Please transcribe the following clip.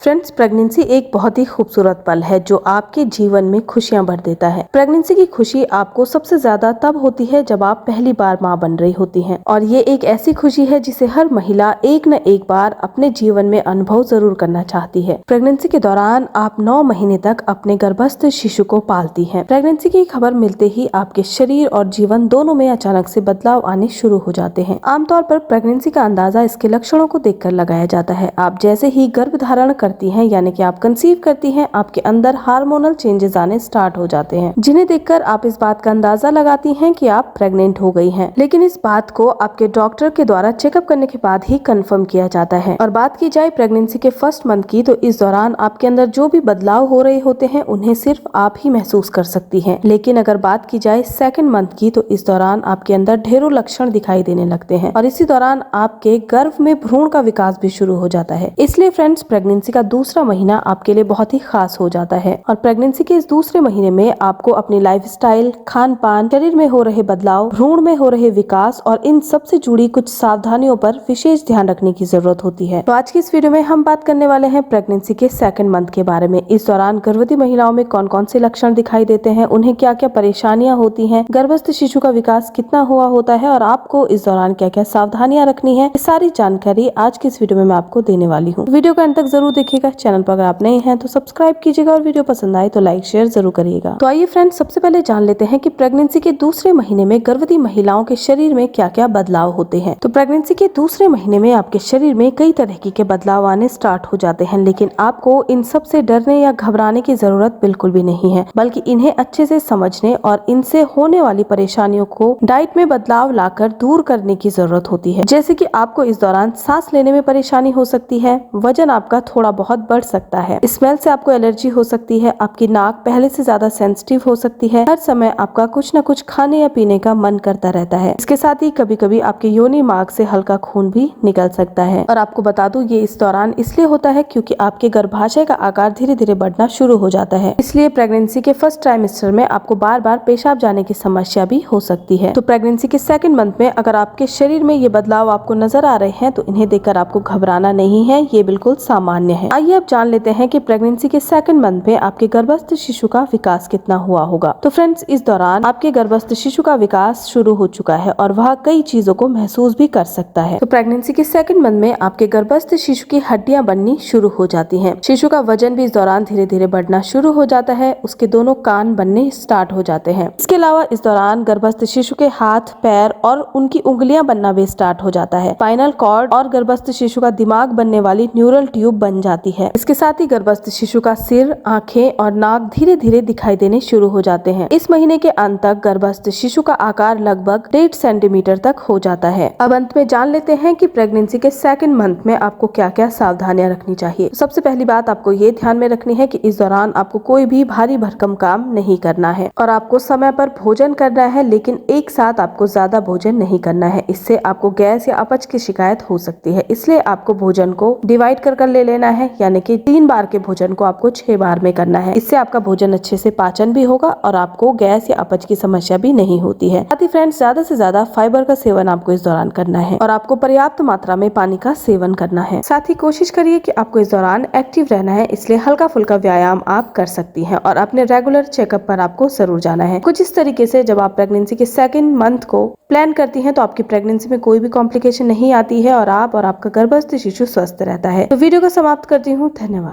Friends, pregnancy एक बहुत ही खूबसूरत पल है जो आपके जीवन में खुशियां भर देता है। प्रेगनेंसी की खुशी आपको सबसे ज्यादा तब होती है जब आप पहली बार मां बन रही होती हैं, और ये एक ऐसी खुशी है जिसे हर महिला एक न एक बार अपने जीवन में अनुभव जरूर करना चाहती है। प्रेगनेंसी के दौरान आप 9 महीने तक अपने गर्भस्थ शिशु को पालती हैं। प्रेगनेंसी की खबर मिलते ही आपके शरीर और जीवन दोनों में अचानक से बदलाव आने शुरू हो जाते हैं। आमतौर पर प्रेगनेंसी का अंदाजा इसके लक्षणों को देखकर लगाया जाता है। आप जैसे ही गर्भ धारण करती हैं, यानी कि आप कंसीव करती हैं, आपके अंदर हार्मोनल चेंजेस आने स्टार्ट हो जाते हैं, जिन्हें देखकर आप इस बात का अंदाजा लगाती हैं कि आप प्रेग्नेंट हो गई हैं। लेकिन इस बात को आपके डॉक्टर के द्वारा चेकअप करने के बाद ही कंफर्म किया जाता है। और बात की जाए प्रेगनेंसी के फर्स्ट मंथ की, तो इस दौरान आपके अंदर जो भी बदलाव हो रहे होते हैं उन्हें सिर्फ आप ही महसूस कर सकती हैं। लेकिन अगर बात की जाए सेकंड मंथ की, तो इस दौरान आपके अंदर ढेरों लक्षण दिखाई देने लगते हैं और इसी दौरान आपके गर्भ में भ्रूण का विकास भी शुरू हो जाता है। इसलिए फ्रेंड्स, प्रेगनेंसी का दूसरा महीना आपके लिए बहुत ही खास हो जाता है। और प्रेगनेंसी के इस दूसरे महीने में आपको अपनी लाइफस्टाइल, खान पान, शरीर में हो रहे बदलाव, भ्रूण में हो रहे विकास और इन सब से जुड़ी कुछ सावधानियों पर विशेष ध्यान रखने की जरूरत होती है। तो आज की इस वीडियो में हम बात करने वाले हैं प्रेगनेंसी के सेकंड मंथ के बारे में। इस दौरान गर्भवती महिलाओं में कौन कौन से लक्षण दिखाई देते हैं, उन्हें क्या क्या परेशानियां होती हैं, गर्भस्थ शिशु का विकास कितना हुआ होता है और आपको इस दौरान क्या क्या सावधानियां रखनी है, सारी जानकारी आज की इस वीडियो में मैं आपको देने वाली हूँ। वीडियो को अंत तक जरूर देखिएगा। चैनल पर अगर आप नए हैं तो सब्सक्राइब कीजिएगा और वीडियो पसंद आए तो लाइक शेयर जरूर करिएगा। तो आइए फ्रेंड्स, सबसे पहले जान लेते हैं कि प्रेगनेंसी के दूसरे महीने में गर्भवती महिलाओं के शरीर में क्या क्या बदलाव होते हैं। तो प्रेगनेंसी के दूसरे महीने में आपके शरीर में कई तरह के बदलाव आने स्टार्ट हो जाते हैं, लेकिन आपको इन सब से डरने या घबराने की जरूरत बिल्कुल भी नहीं है, बल्कि इन्हें अच्छे से समझने और इनसे होने वाली परेशानियों को डाइट में बदलाव लाकर दूर करने की जरूरत होती है। जैसे कि आपको इस दौरान सांस लेने में परेशानी हो सकती है, वजन आपका थोड़ा बहुत बढ़ सकता है, स्मेल से आपको एलर्जी हो सकती है, आपकी नाक पहले से ज्यादा सेंसिटिव हो सकती है, हर समय आपका कुछ न कुछ खाने या पीने का मन करता रहता है। इसके साथ ही कभी कभी आपके योनि मार्ग से हल्का खून भी निकल सकता है। और आपको बता दूं, ये इस दौरान इसलिए होता है क्योंकि आपके गर्भाशय का आकार धीरे धीरे बढ़ना शुरू हो जाता है। इसलिए प्रेगनेंसी के फर्स्ट ट्राइमेस्टर में आपको बार बार पेशाब जाने की समस्या भी हो सकती है। तो प्रेगनेंसी के सेकंड मंथ में अगर आपके शरीर में ये बदलाव आपको नजर आ रहे हैं तो इन्हें देखकर आपको घबराना नहीं है, ये बिल्कुल सामान्य है। आइए अब जान लेते हैं कि प्रेगनेंसी के सेकंड मंथ में आपके गर्भस्थ शिशु का विकास कितना हुआ होगा। तो फ्रेंड्स, इस दौरान आपके गर्भस्थ शिशु का विकास शुरू हो चुका है और वह कई चीजों को महसूस भी कर सकता है। तो प्रेगनेंसी के सेकंड मंथ में आपके गर्भस्थ शिशु की हड्डियां बननी शुरू हो जाती हैं। शिशु का वजन भी इस दौरान धीरे धीरे बढ़ना शुरू हो जाता है, उसके दोनों कान बनने स्टार्ट हो जाते हैं। इसके अलावा इस दौरान गर्भस्थ शिशु के हाथ, पैर और उनकी उंगलियां बनना भी स्टार्ट हो जाता है। स्पाइनल कॉर्ड और गर्भस्थ शिशु का दिमाग बनने वाली न्यूरल ट्यूब बन जाती है। इसके साथ ही गर्भस्थ शिशु का सिर, आंखें और नाक धीरे धीरे दिखाई देने शुरू हो जाते हैं। इस महीने के अंत तक गर्भस्थ शिशु का आकार लगभग 1.5 सेंटीमीटर तक हो जाता है। अब अंत में जान लेते हैं कि प्रेगनेंसी के सेकंड मंथ में आपको क्या क्या सावधानियां रखनी चाहिए। सबसे पहली बात आपको ये ध्यान में रखनी है कि इस दौरान आपको कोई भी भारी भरकम काम नहीं करना है और आपको समय पर भोजन करना है, लेकिन एक साथ आपको ज्यादा भोजन नहीं करना है। इससे आपको गैस या अपच की शिकायत हो सकती है। इसलिए आपको भोजन को डिवाइड कर ले लेना है, यानी कि 3 बार के भोजन को आपको 6 बार में करना है। इससे आपका भोजन अच्छे से पाचन भी होगा और आपको गैस या अपच की समस्या भी नहीं होती है। साथ ही फ्रेंड्स, ज्यादा से ज्यादा फाइबर का सेवन आपको इस दौरान करना है और आपको पर्याप्त मात्रा में पानी का सेवन करना है। साथ ही कोशिश करिए कि आपको इस दौरान एक्टिव रहना है, इसलिए हल्का फुल्का व्यायाम आप कर सकती हैं और अपने रेगुलर चेकअप पर आपको जरूर जाना है। कुछ इस तरीके से जब आप प्रेगनेंसी के सेकंड मंथ को प्लान करती हैं तो आपकी प्रेगनेंसी में कोई भी कॉम्प्लिकेशन नहीं आती है और आप और आपका गर्भस्थ शिशु स्वस्थ रहता है। तो वीडियो को समाप्त करती हूँ। धन्यवाद।